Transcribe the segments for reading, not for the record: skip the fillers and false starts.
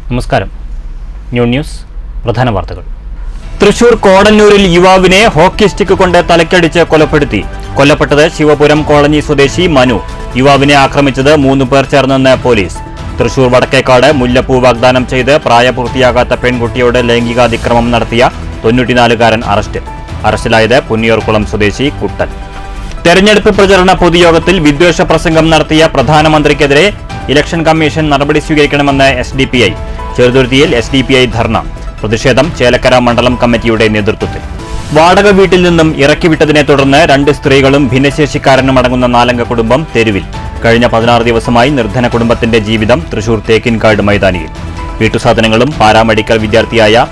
നമസ്കാരം. ന്യൂസ് പ്രധാന വാർത്തകൾ. തൃശൂർ കോടന്നൂരിൽ യുവാവിനെ ഹോക്കി സ്റ്റിക്ക് കൊണ്ട് തലക്കടിച്ച് കൊലപ്പെടുത്തി. കൊല്ലപ്പെട്ടത് ശിവപുരം കോളനി സ്വദേശി മനു. യുവാവിനെ ആക്രമിച്ചത് 3 പേർ ചേർന്നെന്ന് പോലീസ്. തൃശൂർ വടക്കേക്കാട് മുല്ലപ്പൂ വാഗ്ദാനം ചെയ്ത് പ്രായപൂർത്തിയാകാത്ത പെൺകുട്ടിയോട് ലൈംഗികാതിക്രമം നടത്തിയ 94-കാരൻ അറസ്റ്റിലായത് പുന്നിയൂർക്കുളം സ്വദേശി കുട്ടൻ. തെരഞ്ഞെടുപ്പ് പ്രചരണ പൊതുയോഗത്തിൽ വിദ്വേഷ പ്രസംഗം നടത്തിയ പ്രധാനമന്ത്രിക്കെതിരെ ഇലക്ഷൻ കമ്മീഷൻ നടപടി സ്വീകരിക്കണമെന്ന് SDPI. ചെറുതുരുത്തിയിൽ SDPI ധർണ. പ്രതിഷേധം ചേലക്കര മണ്ഡലം കമ്മിറ്റിയുടെ നേതൃത്വത്തിൽ. വാടക വീട്ടിൽ നിന്നും ഇറക്കിവിട്ടതിനെ തുടർന്ന് 2 സ്ത്രീകളും ഭിന്നശേഷിക്കാരനും അടങ്ങുന്ന 4-അംഗ കുടുംബം തെരുവിൽ. കഴിഞ്ഞ 16 ദിവസമായി നിർധന കുടുംബത്തിന്റെ ജീവിതം തൃശൂർ തേക്കിൻകാട് മൈതാനിയിൽ. വീട്ടുസാധനങ്ങളും പാരാമെഡിക്കൽ വിദ്യാർത്ഥിയായ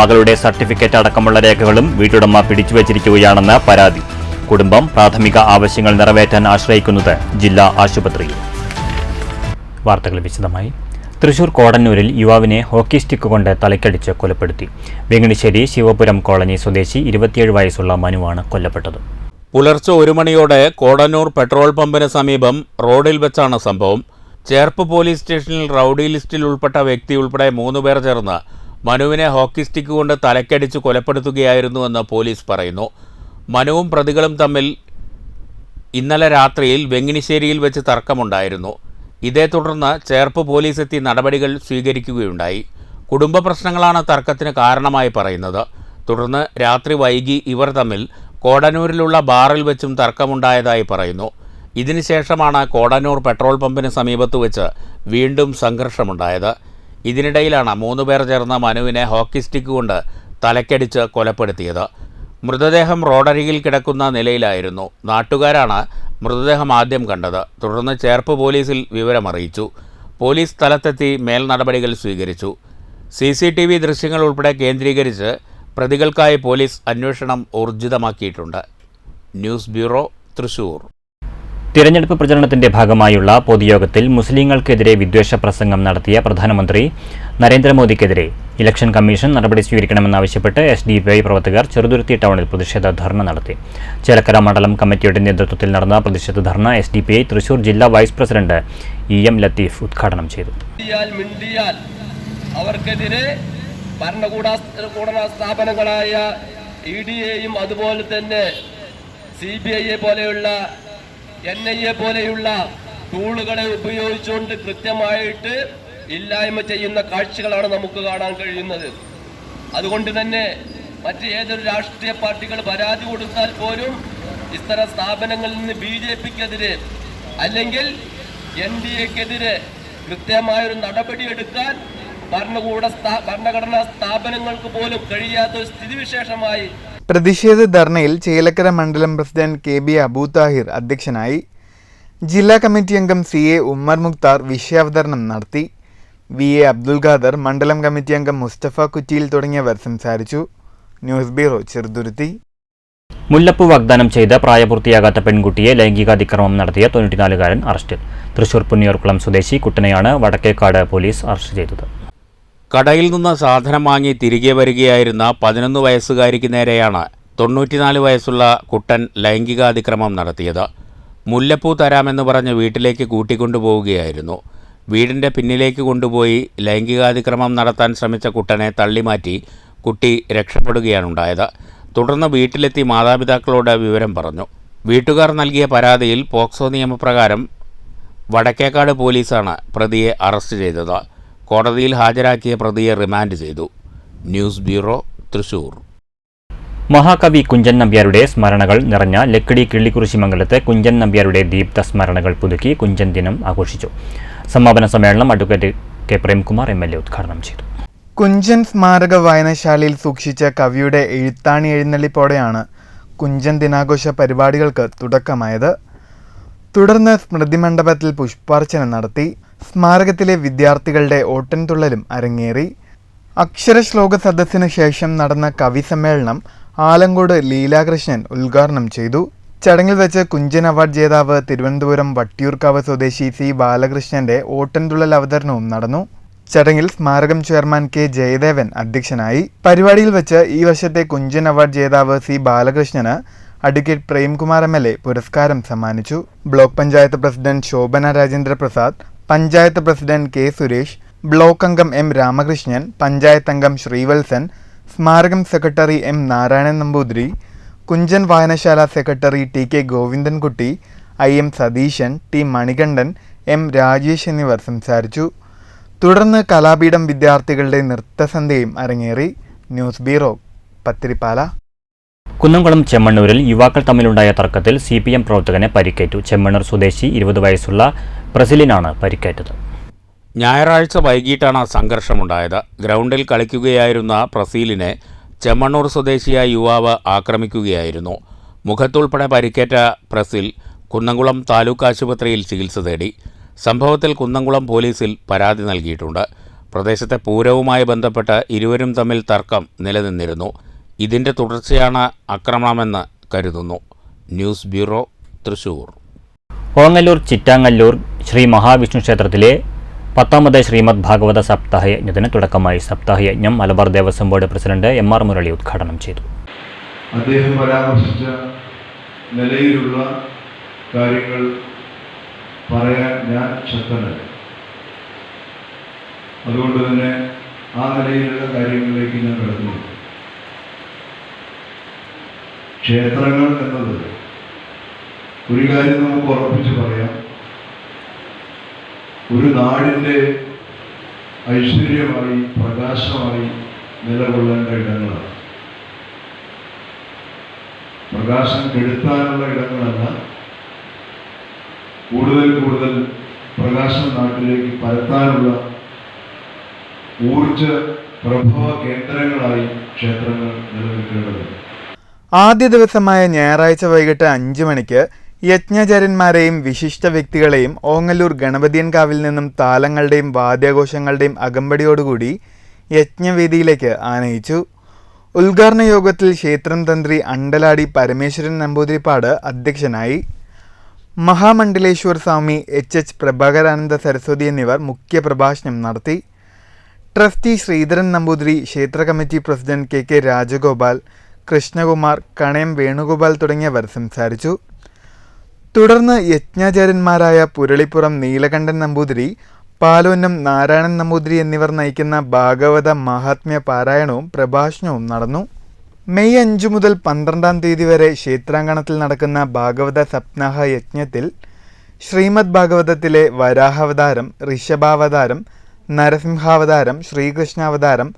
മകളുടെ സർട്ടിഫിക്കറ്റ് അടക്കമുള്ള രേഖകളും വീട്ടുടമ പിടിച്ചുവച്ചിരിക്കുകയാണെന്ന് പരാതി. കുടുംബം പ്രാഥമിക ആവശ്യങ്ങൾ നിറവേറ്റാൻ ആശ്രയിക്കുന്നത് ജില്ലാ ആശുപത്രിയിൽ. വാർത്തകൾ വിശദമായി. തൃശൂർ കോടന്നൂരിൽ യുവാവിനെ ഹോക്കി സ്റ്റിക്ക് കൊണ്ട് തലക്കടിച്ച് കൊലപ്പെടുത്തി. വെങ്ങണിശ്ശേരി ശിവപുരം കോളനി സ്വദേശി 27 വയസ്സുള്ള മനുവാണ് കൊല്ലപ്പെട്ടത്. പുലർച്ചെ 1 മണിയോടെ കോടന്നൂർ പെട്രോൾ പമ്പിന് സമീപം റോഡിൽ വെച്ചാണ് സംഭവം. ചേർപ്പ് പോലീസ് സ്റ്റേഷനിൽ റൌഡി ലിസ്റ്റിൽ ഉൾപ്പെട്ട വ്യക്തി ഉൾപ്പെടെ 3 പേർ ചേർന്ന് മനുവിനെ ഹോക്കി സ്റ്റിക്ക് കൊണ്ട് തലക്കടിച്ച് കൊലപ്പെടുത്തുകയായിരുന്നുവെന്ന് പോലീസ് പറയുന്നു. മനുവും പ്രതികളും തമ്മിൽ ഇന്നലെ രാത്രിയിൽ വെങ്ങിനിശ്ശേരിയിൽ വെച്ച് തർക്കമുണ്ടായിരുന്നു. ഇതേ തുടർന്ന് ചേർപ്പ് പോലീസ് എത്തി നടപടികൾ സ്വീകരിക്കുകയുണ്ടായി. കുടുംബ പ്രശ്നങ്ങളാണ് തർക്കത്തിന് കാരണമായി പറയുന്നത്. തുടർന്ന് രാത്രി വൈകി ഇവർ തമ്മിൽ കോടന്നൂരിലുള്ള ബാറിൽ വെച്ചും തർക്കമുണ്ടായതായി പറയുന്നു. ഇതിനുശേഷമാണ് കോടന്നൂർ പെട്രോൾ പമ്പിന് സമീപത്ത് വെച്ച് വീണ്ടും സംഘർഷമുണ്ടായത്. ഇതിനിടയിലാണ് 3 പേർ ചേർന്ന മനുവിനെ ഹോക്കി സ്റ്റിക്ക് കൊണ്ട് തലക്കടിച്ച് കൊലപ്പെടുത്തിയത്. മൃതദേഹം റോഡരികിൽ കിടക്കുന്ന നിലയിലായിരുന്നു. നാട്ടുകാരാണ് മൃതദേഹം ആദ്യം കണ്ടത്. തുടർന്ന് ചേർപ്പ് പോലീസിൽ വിവരമറിയിച്ചു. പോലീസ് സ്ഥലത്തെത്തി മേൽ നടപടികൾ സ്വീകരിച്ചു. CCTV ദൃശ്യങ്ങൾ ഉൾപ്പെടെ കേന്ദ്രീകരിച്ച് പ്രതികൾക്കായി പോലീസ് അന്വേഷണം ഊർജിതമാക്കിയിട്ടുണ്ട്. News bureau, Thrissur. തിരഞ്ഞെടുപ്പ് പ്രചരണത്തിന്റെ ഭാഗമായുള്ള പൊതുയോഗത്തിൽ മുസ്ലിങ്ങൾക്കെതിരെ വിദ്വേഷ പ്രസംഗം നടത്തിയ പ്രധാനമന്ത്രി നരേന്ദ്രമോദിക്കെതിരെ ഇലക്ഷൻ കമ്മീഷൻ നടപടി സ്വീകരിക്കണമെന്നാവശ്യപ്പെട്ട് SDPI പ്രവർത്തകർ ചെറുതുരുത്തി ടൗണിൽ പ്രതിഷേധ ധർണ നടത്തി. ചേലക്കര മണ്ഡലം കമ്മിറ്റിയുടെ നേതൃത്വത്തിൽ നടന്ന പ്രതിഷേധ ധർണ SDPI തൃശൂർ ജില്ലാ വൈസ് പ്രസിഡന്റ് EM ലത്തീഫ് ഉദ്ഘാടനം ചെയ്തു. അവർക്കെതിരെ ഭരണകൂട സ്ഥാപനങ്ങളായ EDAയും അതുപോലെ തന്നെ CBI പോലെയുള്ള NIA പോലെയുള്ള ടൂളുകളെ ഉപയോഗിച്ചുകൊണ്ട് കൃത്യമായിട്ട് ഇല്ലായ്മ ചെയ്യുന്ന കാഴ്ചകളാണ് നമുക്ക് കാണാൻ കഴിയുന്നത്. അതുകൊണ്ട് തന്നെ മറ്റ് ഏതൊരു രാഷ്ട്രീയ പാർട്ടികൾ പരാതി കൊടുത്താൽ പോലും ഇത്തരം സ്ഥാപനങ്ങളിൽ നിന്ന് BJPക്കെതിരെ അല്ലെങ്കിൽ NDAക്കെതിരെ കൃത്യമായൊരു നടപടിയെടുക്കാൻ ഭരണഘടനാ സ്ഥാപനങ്ങൾക്ക് പോലും കഴിയാത്ത സ്ഥിതിവിശേഷമായി പ്രതിഷേധ ധർണയിൽ ചേലക്കര മണ്ഡലം പ്രസിഡന്റ് KB അബൂ താഹിർ അധ്യക്ഷനായി. ജില്ലാ കമ്മിറ്റി അംഗം CA ഉമ്മർ മുക്താർ വിഷയാവതരണം നടത്തി. VA അബ്ദുൽ ഖാദർ, മണ്ഡലം കമ്മിറ്റി അംഗം മുസ്തഫ കുറ്റിയിൽ തുടങ്ങിയവർ സംസാരിച്ചു. News bureau, Cheruthuruthy. മുല്ലപ്പൂ വാഗ്ദാനം ചെയ്ത് പ്രായപൂർത്തിയാകാത്ത പെൺകുട്ടിയെ ലൈംഗികാതിക്രമം നടത്തിയ 94-കാരൻ അറസ്റ്റിൽ. തൃശൂർ പുന്നിയൂർക്കുളം സ്വദേശി കുട്ടനെയാണ് വടക്കേക്കാട് പോലീസ് അറസ്റ്റ് ചെയ്തത്. കടയിൽ നിന്ന് സാധനം വാങ്ങി തിരികെ വരികയായിരുന്ന 11 വയസ്സുകാരിക്ക് നേരെയാണ് 94 വയസ്സുള്ള കുട്ടൻ ലൈംഗികാതിക്രമം നടത്തിയത്. മുല്ലപ്പൂ തരാമെന്ന് പറഞ്ഞ് വീട്ടിലേക്ക് കൂട്ടിക്കൊണ്ടുപോവുകയായിരുന്നു. വീടിൻ്റെ പിന്നിലേക്ക് കൊണ്ടുപോയി ലൈംഗികാതിക്രമം നടത്താൻ ശ്രമിച്ച കുട്ടനെ തള്ളിമാറ്റി കുട്ടി രക്ഷപ്പെടുകയാണുണ്ടായത്. തുടർന്ന് വീട്ടിലെത്തി മാതാപിതാക്കളോട് വിവരം പറഞ്ഞു. വീട്ടുകാർ നൽകിയ പരാതിയിൽ പോക്സോ നിയമപ്രകാരം വടക്കേക്കാട് പോലീസാണ് പ്രതിയെ അറസ്റ്റ് ചെയ്തത്. കോടതിയിൽ ഹാജരാക്കിയ പ്രതിയെ റിമാൻഡ് ചെയ്തു. News bureau, Thrissur. മഹാകവി കുഞ്ചൻ നമ്പ്യാരുടെ സ്മരണകൾ നിറഞ്ഞ ലക്കിടി കിള്ളിക്കുറിശിമംഗലത്ത് കുഞ്ചൻ നമ്പ്യാരുടെ ദീപ്ത സ്മരണകൾ പുതുക്കി കുഞ്ചൻ ദിനം ആഘോഷിച്ചു. സമാപന സമ്മേളനം അഡ്വക്കേറ്റ് K പ്രേംകുമാർ MLA ഉദ്ഘാടനം ചെയ്തു. കുഞ്ചൻ സ്മാരക വായനശാലയിൽ സൂക്ഷിച്ച കവിയുടെ എഴുത്താണി എഴുന്നള്ളിപ്പോടെയാണ് കുഞ്ചൻ ദിനാഘോഷ പരിപാടികൾക്ക് തുടക്കമായത്. തുടർന്ന് സ്മൃതി മണ്ഡപത്തിൽ പുഷ്പാർച്ചന നടത്തി. സ്മാരകത്തിലെ വിദ്യാർത്ഥികളുടെ ഓട്ടൻതുള്ളലും അരങ്ങേറി. അക്ഷരശ്ലോക സദസ്സിനു ശേഷം നടന്ന കവി സമ്മേളനം ആലങ്കോട് ലീലാകൃഷ്ണൻ ഉദ്ഘാടനം ചെയ്തു. ചടങ്ങിൽ വെച്ച് കുഞ്ചൻ അവാർഡ് ജേതാവ് തിരുവനന്തപുരം വട്ടിയൂർക്കാവ് സ്വദേശി C ബാലകൃഷ്ണന്റെ ഓട്ടൻതുള്ളൽ അവതരണവും നടന്നു. ചടങ്ങിൽ സ്മാരകം ചെയർമാൻ K ജയദേവൻ അധ്യക്ഷനായി. പരിപാടിയിൽ വെച്ച് ഈ വർഷത്തെ കുഞ്ചൻ അവാർഡ് ജേതാവ് C ബാലകൃഷ്ണന് അഡ്വക്കേറ്റ് പ്രേംകുമാർ MLA പുരസ്കാരം സമ്മാനിച്ചു. Block panchayat president Shobhana Rajendra Prasad, panchayat president K Suresh, block അംഗം എം രാമകൃഷ്ണൻ, പഞ്ചായത്ത് അംഗം ശ്രീവത്സൻ, സ്മാരകം സെക്രട്ടറി എം നാരായണൻ നമ്പൂതിരി, കുഞ്ചൻ വായനശാല secretary T K Govindankutty, I M Satheesan, T Manikandan, M Rajesh എന്നിവർ സംസാരിച്ചു. തുടർന്ന് കലാപീഠം വിദ്യാർത്ഥികളുടെ നൃത്തസന്ധ്യയും അരങ്ങേറി. News bureau, Pathirippala. കുന്നംകുളം ചെമ്മണ്ണൂരിൽ യുവാക്കൾ തമ്മിലുണ്ടായ തർക്കത്തിൽ CPM പ്രവർത്തകന് പരിക്കേറ്റു. ചെമ്മണ്ണൂർ സ്വദേശി 20 വയസ്സുള്ള പ്രസിലിനാണ് പരിക്കേറ്റത്. ഞായറാഴ്ച വൈകിട്ടാണ് സംഘർഷമുണ്ടായത്. ഗ്രൗണ്ടിൽ കളിക്കുകയായിരുന്ന പ്രസീലിനെ ചെമ്മണ്ണൂർ സ്വദേശിയായ യുവാവ് ആക്രമിക്കുകയായിരുന്നു. മുഖത്തുൾപ്പെടെ പരിക്കേറ്റ പ്രസിൽ കുന്നംകുളം താലൂക്ക് ആശുപത്രിയിൽ ചികിത്സ തേടി. സംഭവത്തിൽ കുന്നംകുളം പോലീസിൽ പരാതി നൽകിയിട്ടുണ്ട്. പ്രദേശത്തെ പൂരവുമായി ബന്ധപ്പെട്ട് ഇരുവരും തമ്മിൽ തർക്കം നിലനിന്നിരുന്നു. ഇതിൻ്റെ തുടർച്ചയാണ് ആക്രമണമെന്ന് കരുതുന്നു. News bureau, Thrissur. ഓങ്ങല്ലൂർ ചിറ്റാങ്ങല്ലൂർ ശ്രീ മഹാവിഷ്ണു ക്ഷേത്രത്തിലെ 10ാമത് ശ്രീമദ് ഭാഗവത സപ്താഹയജ്ഞത്തിന് തുടക്കമായി. സപ്താഹയജ്ഞം Malabar Devaswom board president MR Murali ഉദ്ഘാടനം ചെയ്തു. അദ്ദേഹം പരാമർശിച്ച നിലയിലുള്ള കാര്യങ്ങൾ പറയാൻ ഞാൻ ശക്തനല്ല. അതുകൊണ്ട് തന്നെ ആ നിലയിലുള്ള കാര്യങ്ങളിലേക്ക് ഞാൻ കടന്നു. ക്ഷേത്രങ്ങൾ എന്നത് ഒരു കാര്യം നമുക്ക് ഉറപ്പിച്ച് പറയാം, ഒരു നാടിൻ്റെ ഐശ്വര്യമായി പ്രകാശമായി നിലകൊള്ളേണ്ട ഇടങ്ങളാണ്. പ്രകാശം കെടുത്താനുള്ള ഇടങ്ങളല്ല, കൂടുതൽ പ്രകാശം നാട്ടിലേക്ക് പരത്താനുള്ള ഊർജ പ്രഭവ കേന്ദ്രങ്ങളായി ക്ഷേത്രങ്ങൾ നിലനിൽക്കേണ്ടതുണ്ട്. ആദ്യ ദിവസമായ ഞായറാഴ്ച വൈകിട്ട് 5 മണിക്ക് യജ്ഞാചാര്യന്മാരെയും വിശിഷ്ട വ്യക്തികളെയും ഓങ്ങല്ലൂർ ഗണപതിയൻകാവിൽ നിന്നും താലങ്ങളുടെയും വാദ്യാഘോഷങ്ങളുടെയും അകമ്പടിയോടുകൂടി യജ്ഞവേദിയിലേക്ക് ആനയിച്ചു. ഉദ്ഘാടന യോഗത്തിൽ ക്ഷേത്രം തന്ത്രി അണ്ടലാടി പരമേശ്വരൻ നമ്പൂതിരിപ്പാട് അധ്യക്ഷനായി. മഹാമണ്ഡലേശ്വർ സ്വാമി HH പ്രഭാകരാനന്ദ സരസ്വതി എന്നിവർ മുഖ്യപ്രഭാഷണം നടത്തി. ട്രസ്റ്റി ശ്രീധരൻ നമ്പൂതിരി, ക്ഷേത്ര committee president KK Rajagopal, Krishnakumar, Kanayam Venugopal തുടങ്ങിയവർ സംസാരിച്ചു. തുടർന്ന് യജ്ഞാചാര്യന്മാരായ പുരളിപ്പുറം നീലകണ്ഠൻ നമ്പൂതിരി, പാലോന്നം നാരായണൻ നമ്പൂതിരി എന്നിവർ നയിക്കുന്ന ഭാഗവത മഹാത്മ്യ പാരായണവും പ്രഭാഷണവും നടന്നു. മെയ് 5 മുതൽ 12-ാം തീയതി വരെ ക്ഷേത്രാങ്കണത്തിൽ നടക്കുന്ന ഭാഗവത സപ്താഹ യജ്ഞത്തിൽ ശ്രീമദ് ഭാഗവതത്തിലെ വരാഹാവതാരം, ഋഷഭാവതാരം, നരസിംഹാവതാരം, ശ്രീകൃഷ്ണാവതാരം,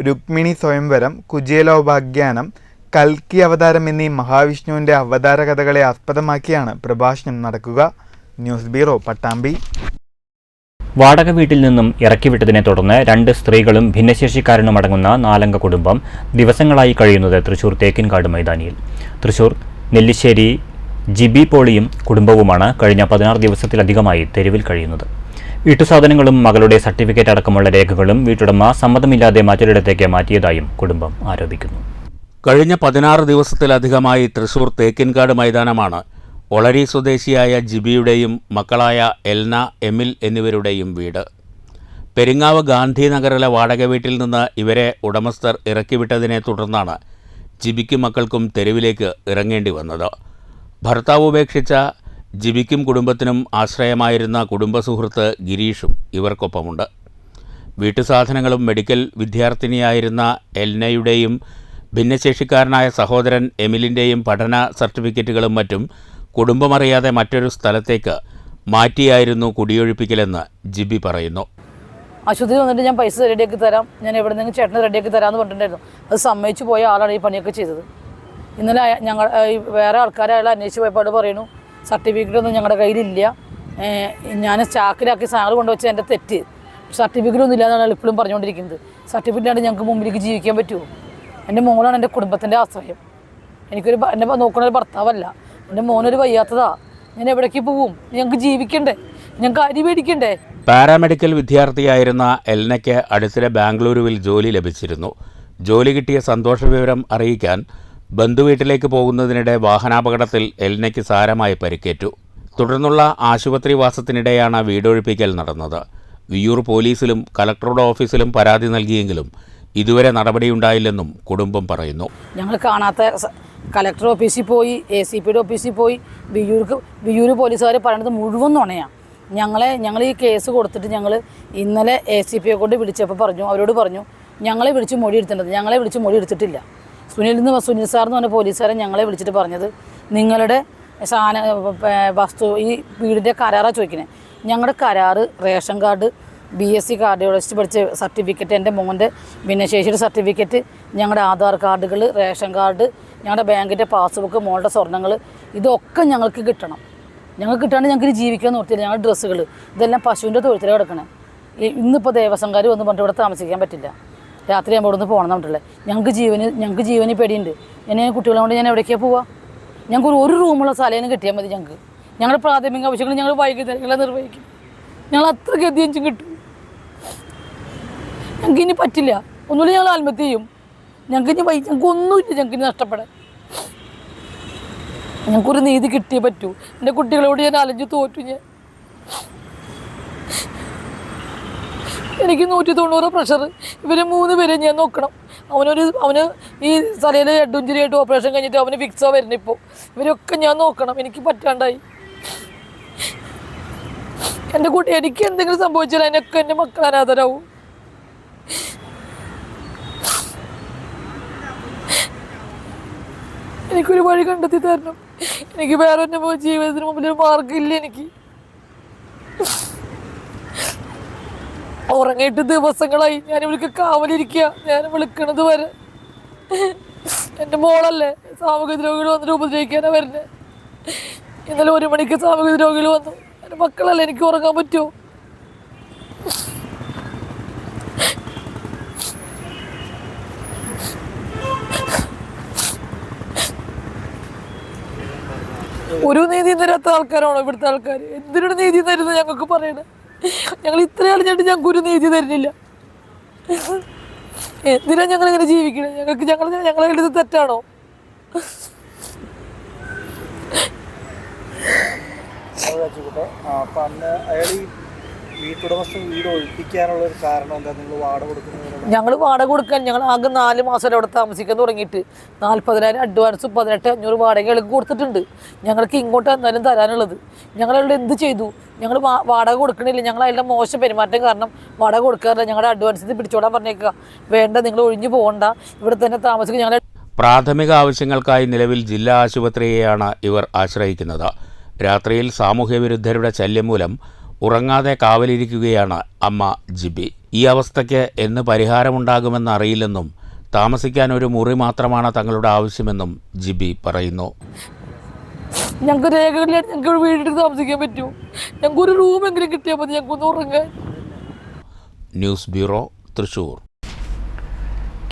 രുക്മിണി സ്വയംവരം, കുചേലോപാഖ്യാനം, കൽക്കി അവതാരം എന്നീ മഹാവിഷ്ണുവിൻ്റെ അവതാര കഥകളെ ആസ്പദമാക്കിയാണ് പ്രഭാഷണം നടക്കുക. News bureau, Pattambi. വാടക വീട്ടിൽ നിന്നും ഇറക്കിവിട്ടതിനെ തുടർന്ന് 2 സ്ത്രീകളും ഭിന്നശേഷിക്കാരനുമടങ്ങുന്ന 4-അംഗ കുടുംബം ദിവസങ്ങളായി കഴിയുന്നത് തൃശൂർ തേക്കിൻകാട് മൈതാനിയിൽ. തൃശൂർ നെല്ലിശ്ശേരി ജിബി പോളിയും കുടുംബവുമാണ് കഴിഞ്ഞ 16 ദിവസത്തിലധികമായി തെരുവിൽ കഴിയുന്നത്. വീട്ടുസാധനങ്ങളും മകളുടെ സർട്ടിഫിക്കറ്റ് അടക്കമുള്ള രേഖകളും വീട്ടുടമ സമ്മതമില്ലാതെ മറ്റൊരിടത്തേക്ക് മാറ്റിയതായും കുടുംബം ആരോപിക്കുന്നു. കഴിഞ്ഞ 16 ദിവസത്തിലധികമായി തൃശൂർ തേക്കിൻകാട് മൈതാനമാണ് ഒളരി സ്വദേശിയായ ജിബിയുടെയും മക്കളായ എൽന, എമിൽ എന്നിവരുടെയും വീട്. പെരിങ്ങാവ് ഗാന്ധിനഗറിലെ വാടക വീട്ടിൽ നിന്ന് ഇവരെ ഉടമസ്ഥർ ഇറക്കിവിട്ടതിനെ തുടർന്നാണ് ജിബിക്കും മക്കൾക്കും തെരുവിലേക്ക് ഇറങ്ങേണ്ടി വന്നത്. ഭർത്താവ് ഉപേക്ഷിച്ച ജിബിക്കും കുടുംബത്തിനും ആശ്രയമായിരുന്ന കുടുംബസുഹൃത്ത് ഗിരീഷും ഇവർക്കൊപ്പമുണ്ട്. വീട്ടുസാധനങ്ങളും മെഡിക്കൽ വിദ്യാർത്ഥിനിയായിരുന്ന എൽനയുടെയും ഭിന്നശേഷിക്കാരനായ സഹോദരൻ എമിലിൻ്റെയും പഠന സർട്ടിഫിക്കറ്റുകളും മറ്റും കുടുംബമറിയാതെ മറ്റൊരു സ്ഥലത്തേക്ക് മാറ്റിയായിരുന്നു കുടിയൊഴിപ്പിക്കലെന്ന് ജിബി പറയുന്നു. ആശുപത്രി വന്നിട്ട് ഞാൻ പൈസ റെഡിയാക്കി തരാം, ഞാൻ എവിടെ നിന്നെങ്കിലും ചേട്ടന് റെഡിയാക്കി തരാമെന്ന് പറഞ്ഞിട്ടുണ്ടായിരുന്നു. അത് സമ്മതിച്ചു പോയ ആളാണ് ഈ പണിയൊക്കെ ചെയ്തത്. ഇന്നലെ ഞങ്ങൾ വേറെ ആൾക്കാരെ അയാൾ അന്വേഷിച്ച് പോയപ്പോൾ പറയുന്നു സർട്ടിഫിക്കറ്റൊന്നും ഞങ്ങളുടെ കയ്യിലില്ല, ഞാൻ ചാക്കിലാക്കി സാധനങ്ങൾ കൊണ്ടുവച്ചാൽ എൻ്റെ തെറ്റ്, സർട്ടിഫിക്കറ്റൊന്നും ഇല്ലാന്നാണ് അയാൾ ഇപ്പോഴും പറഞ്ഞുകൊണ്ടിരിക്കുന്നത്. സർട്ടിഫിക്കറ്റാണ് ഞങ്ങൾക്ക് മുമ്പിലേക്ക് ജീവിക്കാൻ പറ്റുമോ? എൻ്റെ മോനാണ് എൻ്റെ കുടുംബത്തിൻ്റെ ആശ്രയം. എന്നെ നോക്കണൊരു ഭർത്താവല്ല, എൻ്റെ മോനൊരു വയ്യാത്തതാ. ഞാൻ എവിടേക്ക് പോവും? ഞങ്ങൾക്ക് ജീവിക്കണ്ടേ, ഞങ്ങൾക്ക് അരി മേടിക്കണ്ടേ? പാരാമെഡിക്കൽ വിദ്യാർത്ഥിയായിരുന്ന എൽനയ്ക്ക് അടുത്തിടെ ബാംഗ്ലൂരുവിൽ ജോലി ലഭിച്ചിരുന്നു. ജോലി കിട്ടിയ സന്തോഷ വിവരം അറിയിക്കാൻ ബന്ധുവീട്ടിലേക്ക് പോകുന്നതിനിടെ വാഹനാപകടത്തിൽ എൽനയ്ക്ക് സാരമായി പരിക്കേറ്റു. തുടർന്നുള്ള ആശുപത്രിവാസത്തിനിടെയാണ് വീടൊഴിപ്പിക്കൽ നടന്നത്. വിയ്യൂർ പോലീസിലും കലക്ടറുടെ ഓഫീസിലും പരാതി നൽകിയെങ്കിലും ഇതുവരെ നടപടിയുണ്ടായില്ലെന്നും കുടുംബം പറയുന്നു. ഞങ്ങൾ കാണാത്ത കലക്ടർ ഓഫീസിൽ പോയി, ACPയുടെ ഓഫീസിൽ പോയി, വിയ്യൂർ പോലീസുകാർ പറയുന്നത് മുഴുവൻ നുണയാണ്. ഞങ്ങൾ ഈ കേസ് കൊടുത്തിട്ട് ഞങ്ങൾ ഇന്നലെ ACPയെ കൊണ്ട് വിളിച്ചപ്പോൾ അവരോട് പറഞ്ഞു ഞങ്ങളെ വിളിച്ച് മൊഴി എടുത്തിട്ടുണ്ട്. ഞങ്ങളെ വിളിച്ച് മൊഴി എടുത്തിട്ടില്ല. സുനിൽ സാർ എന്ന് പറഞ്ഞ പോലീസുകാരൻ ഞങ്ങളെ വിളിച്ചിട്ട് പറഞ്ഞത് നിങ്ങളുടെ വസ്തു ഈ വീടിൻ്റെ കരാറാണ് ചോദിക്കുന്നത്. ഞങ്ങളുടെ കരാറ് റേഷൻ കാർഡ്, BSc കാർഡിയോളജിസ്റ്റ് പഠിച്ച സർട്ടിഫിക്കറ്റ്, എൻ്റെ മോൻ്റെ ഭിന്നശേഷിയുടെ സർട്ടിഫിക്കറ്റ്, ഞങ്ങളുടെ ആധാർ കാർഡുകൾ, റേഷൻ കാർഡ്, ഞങ്ങളുടെ ബാങ്കിൻ്റെ പാസ്ബുക്ക്, മോളുടെ സ്വർണ്ണങ്ങൾ, ഇതൊക്കെ ഞങ്ങൾക്ക് കിട്ടണം. ഞങ്ങൾക്ക് കിട്ടാണ്ട് ഞങ്ങൾക്ക് ജീവിക്കാൻ നോക്കിയില്ല. ഞങ്ങളുടെ ഡ്രസ്സുകൾ ഇതെല്ലാം പശുവിൻ്റെ തൊഴുത്തിൽ കിടക്കണേ. ഇന്നിപ്പോൾ ദേവസ്വംകാർ വന്ന് പറഞ്ഞിട്ട് ഇവിടെ താമസിക്കാൻ പറ്റില്ല. രാത്രി ആകുമ്പോൾ ഇവിടെ നിന്ന് പോകണം എന്നിട്ടുള്ളത്. ഞങ്ങൾക്ക് ജീവന് പേടിയുണ്ട്. കുട്ടികളെ കൊണ്ട് ഞാൻ എവിടേക്കാണ് പോവുക? ഞങ്ങൾക്ക് ഒരു റൂമുള്ള സ്ഥലം കിട്ടിയാൽ മതി. ഞങ്ങളുടെ പ്രാഥമിക ആവശ്യങ്ങൾ ഞങ്ങൾ വൈകുന്നേരങ്ങളെ നിർവഹിക്കും. ഞങ്ങൾ അത്ര ഗതിയഞ്ചും കിട്ടും. ഞങ്ങൾക്ക് ഇനി പറ്റില്ല. ഒന്നുമില്ല, ഞങ്ങൾ ആത്മഹത്യ ചെയ്യും. ഞങ്ങൾക്ക് ഒന്നുമില്ല. ഞങ്ങൾക്ക് നഷ്ടപ്പെടാൻ ഞങ്ങൾക്കൊരു നീതി കിട്ടിയേ പറ്റൂ. എൻ്റെ കുട്ടികളോട് ഞാൻ അലഞ്ഞു തോറ്റു. എനിക്ക് 190 പ്രഷർ. ഇവരെ 3 പേരെ ഞാൻ നോക്കണം. അവന് ഈ തലയിൽ ഹെഡുഞ്ചിരിയായിട്ട് ഓപ്പറേഷൻ കഴിഞ്ഞിട്ട് അവന് ഫിക്സോ വരുന്നത്. ഇപ്പോൾ ഇവരൊക്കെ ഞാൻ നോക്കണം. എനിക്ക് പറ്റാണ്ടായി. എനിക്ക് എന്തെങ്കിലും സംഭവിച്ചാൽ അതിനൊക്കെ എൻ്റെ മക്കൾ അനാഥരാവും. എനിക്കൊരു വഴി കണ്ടെത്തി തരണം. എനിക്ക് വേറെ എൻ്റെ ജീവിതത്തിന് മുമ്പിൽ ഒരു മാർഗ്ഗമില്ല. എനിക്ക് ഉറങ്ങിയിട്ട് ദിവസങ്ങളായി. ഞാൻ ഇവർക്ക് കാവലിരിക്കുക. ഞാൻ വിളിക്കണത് വരെ. എൻ്റെ മോളല്ലേ സാമൂഹിക രോഗികൾ വന്നിട്ട് ഉപദ്രവിക്കാനാണ് വരുന്നത്. ഇന്നലെ 1 മണിക്ക് സാമൂഹിക രോഗികൾ വന്നു. എൻ്റെ മക്കളല്ലേ, എനിക്ക് ഉറങ്ങാൻ പറ്റുമോ? ഒരു നീതി തരാത്ത ആൾക്കാരാണോ ഇവിടുത്തെ ആൾക്കാർ? എന്തിനൊരു നീതി തരുന്നത് ഞങ്ങൾക്ക് പറയണേ? ഞങ്ങൾ ഇത്ര അറിഞ്ഞിട്ട് ഞങ്ങൾക്ക് ഒരു നീതി തരുന്നില്ല. എന്തിനാ ഞങ്ങൾ ഇങ്ങനെ ജീവിക്കണേ? ഞങ്ങളെ എടുത്ത് തെറ്റാണോ? ഞങ്ങൾ വാടക കൊടുക്കാൻ ഞങ്ങൾ ആകെ 4 മാസം അവിടെ താമസിക്കാൻ തുടങ്ങിയിട്ട് 40,000 അഡ്വാൻസ് 18,500 വാടകകൾക്ക് കൊടുത്തിട്ടുണ്ട്. ഞങ്ങൾക്ക് ഇങ്ങോട്ട് എന്തായാലും തരാനുള്ളത്. ഞങ്ങളവിടെ എന്ത് ചെയ്തു? ഞങ്ങൾ വാടക കൊടുക്കണില്ല. ഞങ്ങൾ അതിൻ്റെ മോശം പെരുമാറ്റം കാരണം വാടക കൊടുക്കാറില്ല. ഞങ്ങളുടെ അഡ്വാൻസിൽ പിടിച്ചോടാൻ പറഞ്ഞേക്കുക. വേണ്ട, നിങ്ങൾ ഒഴിഞ്ഞു പോകണ്ട, ഇവിടെ തന്നെ താമസിക്കുക. ഞങ്ങളെ പ്രാഥമിക ആവശ്യങ്ങൾക്കായി നിലവിൽ ജില്ലാ ആശുപത്രിയെയാണ് ഇവർ ആശ്രയിക്കുന്നത്. രാത്രിയിൽ സാമൂഹ്യവിരുദ്ധരുടെ ശല്യം മൂലം ഉറങ്ങാതെ കാവലിരിക്കുകയാണ് അമ്മ ജിബി. ഈ അവസ്ഥയ്ക്ക് എന്ന് പരിഹാരമുണ്ടാകുമെന്ന് അറിയില്ലെന്നും താമസിക്കാൻ ഒരു മുറി മാത്രമാണ് തങ്ങളുടെ ആവശ്യമെന്നും ജിബി പറയുന്നു. ഞങ്ങൾക്ക് രേഖകളിലായിട്ട് ഞങ്ങൾക്ക് വീടെടുത്ത് താമസിക്കാൻ പറ്റുമോ? ഞങ്ങൾക്ക് ഒരു റൂമെങ്കിലും കിട്ടിയാൽ മതി, ഞങ്ങൾക്കൊന്ന് ഉറങ്ങാൻ. News bureau, Thrissur.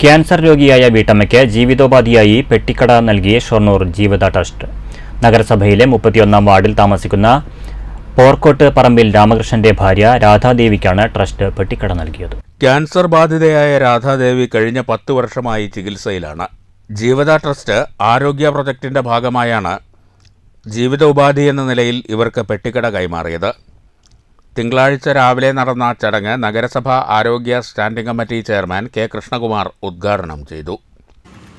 ക്യാൻസർ രോഗിയായ വീട്ടമ്മയ്ക്ക് ജീവിതോപാധിയായി പെട്ടിക്കട നൽകി ഷൊർണൂർ ജീവിത ട്രസ്റ്റ്. നഗരസഭയിലെ 31-ാം വാർഡിൽ താമസിക്കുന്ന പോർക്കോട്ട് പറമ്പിൽ രാമകൃഷ്ണന്റെ ഭാര്യ രാധാദേവിക്കാണ് ട്രസ്റ്റ് പെട്ടിക്കട നൽകിയത്. ക്യാൻസർ ബാധിതയായ രാധാദേവി കഴിഞ്ഞ 10 വർഷമായി ചികിത്സയിലാണ്. ജീവിത ട്രസ്റ്റ് ആരോഗ്യ പ്രൊജക്ടിന്റെ ഭാഗമായാണ് ജീവിതോപാധി എന്ന നിലയിൽ ഇവർക്ക് പെട്ടിക്കട കൈമാറിയത്. തിങ്കളാഴ്ച രാവിലെ നടന്ന ചടങ്ങ് നഗരസഭ ആരോഗ്യ standing committee chairman K Krishnakumar ഉദ്ഘാടനം ചെയ്തു.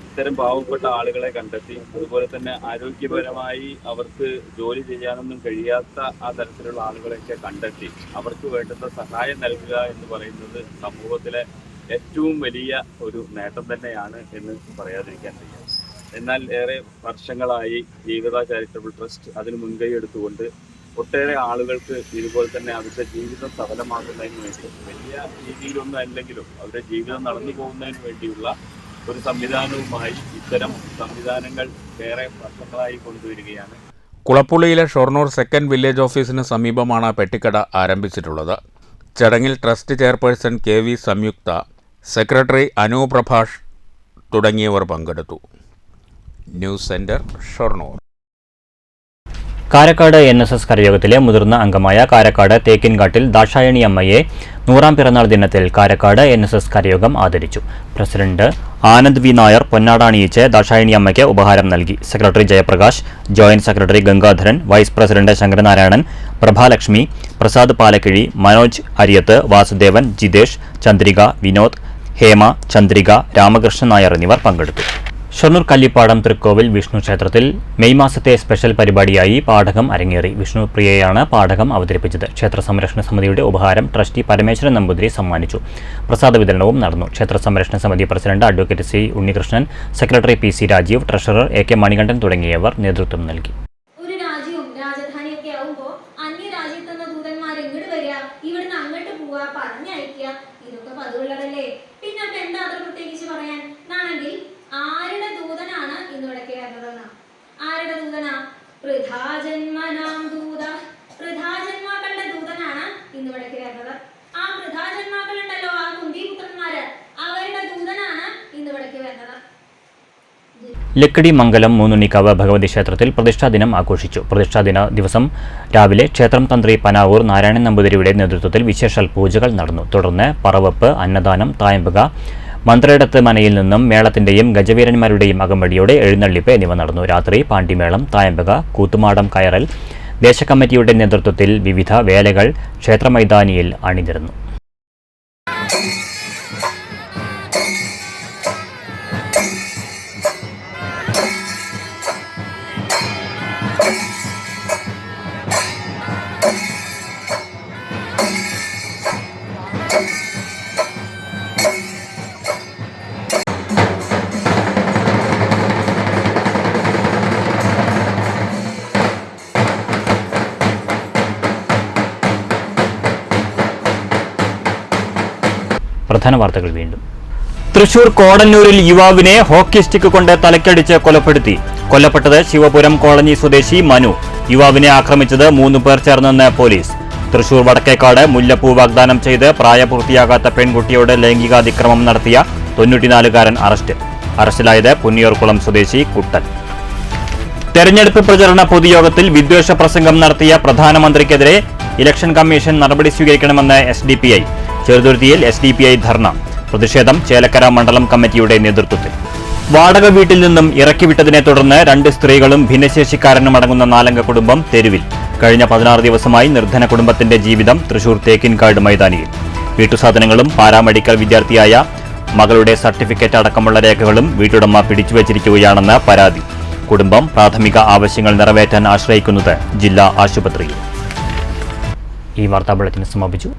ഇത്തരം പാവപ്പെട്ട ആളുകളെ കണ്ടെത്തി, അതുപോലെ തന്നെ ആരോഗ്യപരമായി അവർക്ക് ജോലി ചെയ്യാനൊന്നും കഴിയാത്ത ആ തരത്തിലുള്ള ആളുകളെയൊക്കെ കണ്ടെത്തി അവർക്ക് വേണ്ടുന്ന സഹായം നൽകുക എന്ന് പറയുന്നത് സമൂഹത്തിലെ ഏറ്റവും വലിയ ഒരു നേട്ടം തന്നെയാണ് എന്ന് പറയാതിരിക്കാൻ വയ്യ. എന്നാൽ ഏറെ വർഷങ്ങളായി ജീവിത ചാരിറ്റബിൾ ട്രസ്റ്റ് അതിന് മുൻകൈ എടുത്തുകൊണ്ട് ഒട്ടേറെ ആളുകൾക്ക് ഇതുപോലെ തന്നെ അവരുടെ ജീവിതം സഫലമാകുന്നതിന് വേണ്ടി, വലിയ രീതിയിലൊന്നും അല്ലെങ്കിലും അവരുടെ ജീവിതം നടന്നു പോകുന്നതിന് വേണ്ടിയുള്ള ഒരു സംവിധാനവുമായി ഇത്തരം സംവിധാനങ്ങൾ ഏറെ വർഷങ്ങളായി കൊണ്ടുവരികയാണ്. കുളപ്പുള്ളിയിലെ ഷൊർണൂർ സെക്കൻഡ് വില്ലേജ് ഓഫീസിന് സമീപമാണ് പെട്ടിക്കട ആരംഭിച്ചിട്ടുള്ളത്. ചടങ്ങിൽ ട്രസ്റ്റ് ചെയർപേഴ്സൺ KV സംയുക്ത, സെക്രട്ടറി അനു പ്രഭാഷ് തുടങ്ങിയവർ പങ്കെടുത്തു. News centre, Shoranur. Karakkad NSS കരയോഗത്തിലെ മുതിർന്ന അംഗമായ കാരക്കാട് തേക്കിൻകാട്ടിൽ ദാക്ഷായണി അമ്മയെ 100-ാം പിറന്നാൾ ദിനത്തിൽ കാരക്കാട് NSS കരയോഗം ആദരിച്ചു. പ്രസിഡന്റ് ആനന്ദ് വി നായർ പൊന്നാടണിയിച്ച് ദാക്ഷായണി അമ്മയ്ക്ക് ഉപഹാരം നൽകി. Secretary Jayaprakash, joint secretary Gangadharan, vice president Sankaranarayanan, Prabhalakshmi, Prasad Palakkizhi, Manoj Ariyath, Vasudevan, Jithesh, Chandrika, Vinod, Hema, Chandrika, Ramakrishnan Nair എന്നിവർ പങ്കെടുത്തു. ഷൊർണൂർ കല്ലിപ്പാടം തൃക്കോവിൽ വിഷ്ണു ക്ഷേത്രത്തിൽ മെയ് മാസത്തെ സ്പെഷ്യൽ പരിപാടിയായി പാഠകം അരങ്ങേറി. വിഷ്ണു പ്രിയയാണ് പാഠകം അവതരിപ്പിച്ചത്. ക്ഷേത്ര സംരക്ഷണ സമിതിയുടെ ഉപഹാരം ട്രസ്റ്റി പരമേശ്വരൻ നമ്പൂതിരി സമ്മാനിച്ചു. പ്രസാദ വിതരണവും നടന്നു. ക്ഷേത്ര സംരക്ഷണ സമിതി president advocate C Unnikrishnan, secretary P C Rajeev, treasurer A K Manikandan തുടങ്ങിയവർ നേതൃത്വം നൽകി. ആരുടെ ദൂതനാണ് ഇന്ന് ഇവിടേക്ക് വരുന്നതെന്ന്? ആരുടെ ദൂതനാ? പൃഥാജന്മനാം ദൂത, പൃഥാജന്മാക്കളുടെ ദൂതനാണ് ഇന്ന് ഇവിടേക്ക് വരുന്നത്. ആ പൃഥാജന്മാക്കൾ ഉണ്ടല്ലോ, ആ കുന്തിപുത്രന്മാര്, അവരുടെ ദൂതനാണ് ഇന്ന് ഇവിടേക്ക് വരുന്നത്. ലക്കിടി മംഗലം മൂന്നുണ്ണിക്കാവ് ഭഗവതി ക്ഷേത്രത്തിൽ പ്രതിഷ്ഠാദിനം ആഘോഷിച്ചു. പ്രതിഷ്ഠാദിന ദിവസം രാവിലെ ക്ഷേത്രം തന്ത്രി പനാവൂർ നാരായണൻ നമ്പൂതിരിയുടെ നേതൃത്വത്തിൽ വിശേഷാൽ പൂജകൾ നടന്നു. തുടർന്ന് പറവപ്പ്, അന്നദാനം, തായമ്പക, മന്ത്രയിടത്ത് മനയിൽ നിന്നും മേളത്തിന്റെയും ഗജവീരന്മാരുടെയും അകമ്പടിയോടെ എഴുന്നള്ളിപ്പ് എന്നിവ നടന്നു. രാത്രി പാണ്ടിമേളം, തായമ്പക, കൂത്തുമാടം കയറൽ, ദേശകമ്മിറ്റിയുടെ നേതൃത്വത്തിൽ വിവിധ വേലകൾ ക്ഷേത്രമൈതാനിയിൽ അണിനിരന്നു. പ്രധാന വാർത്തകൾ വീണ്ടും. തൃശൂർ കോടന്നൂരിൽ യുവാവിനെ ഹോക്കി സ്റ്റിക്ക് കൊണ്ട് തലക്കടിച്ച് കൊലപ്പെടുത്തി. കൊല്ലപ്പെട്ടത് ശിവപുരം കോളനി സ്വദേശി മനു. യുവാവിനെ ആക്രമിച്ചത് 3 പേർ ചേർന്നെന്ന് പോലീസ്. തൃശൂർ വടക്കേക്കാട് മുല്ലപ്പൂ വാഗ്ദാനം ചെയ്ത് പ്രായപൂർത്തിയാകാത്ത പെൺകുട്ടിയോട് ലൈംഗികാതിക്രമം നടത്തിയ 94-കാരൻ അറസ്റ്റിലായത് പുന്നിയൂർക്കുളം സ്വദേശി കുട്ടൻ. തെരഞ്ഞെടുപ്പ് പ്രചരണ പൊതുയോഗത്തിൽ വിദ്വേഷ പ്രസംഗം നടത്തിയ പ്രധാനമന്ത്രിക്കെതിരെ ഇലക്ഷൻ കമ്മീഷൻ നടപടി സ്വീകരിക്കണമെന്ന് SDPI. ചെറുതുരുത്തിയിൽ SDPI ധർണ. പ്രതിഷേധം ചേലക്കര മണ്ഡലം കമ്മിറ്റിയുടെ നേതൃത്വത്തിൽ. വാടക വീട്ടിൽ നിന്നും ഇറക്കിവിട്ടതിനെ തുടർന്ന് 2 സ്ത്രീകളും ഭിന്നശേഷിക്കാരനും അടങ്ങുന്ന 4-അംഗ കുടുംബം തെരുവിൽ. കഴിഞ്ഞ 16 ദിവസമായി നിർധന കുടുംബത്തിന്റെ ജീവിതം തൃശൂർ തേക്കിൻകാട് മൈതാനിയിൽ. വീട്ടുസാധനങ്ങളും പാരാമെഡിക്കൽ വിദ്യാർത്ഥിയായ മകളുടെ സർട്ടിഫിക്കറ്റ് അടക്കമുള്ള രേഖകളും വീട്ടുടമ പിടിച്ചുവച്ചിരിക്കുകയാണെന്ന് പരാതി. കുടുംബം പ്രാഥമിക ആവശ്യങ്ങൾ നിറവേറ്റാൻ ആശ്രയിക്കുന്നത് ജില്ലാ ആശുപത്രിയിൽ. ഈ വാർത്താ ബുള്ളറ്റിൻ സമാപിച്ചു.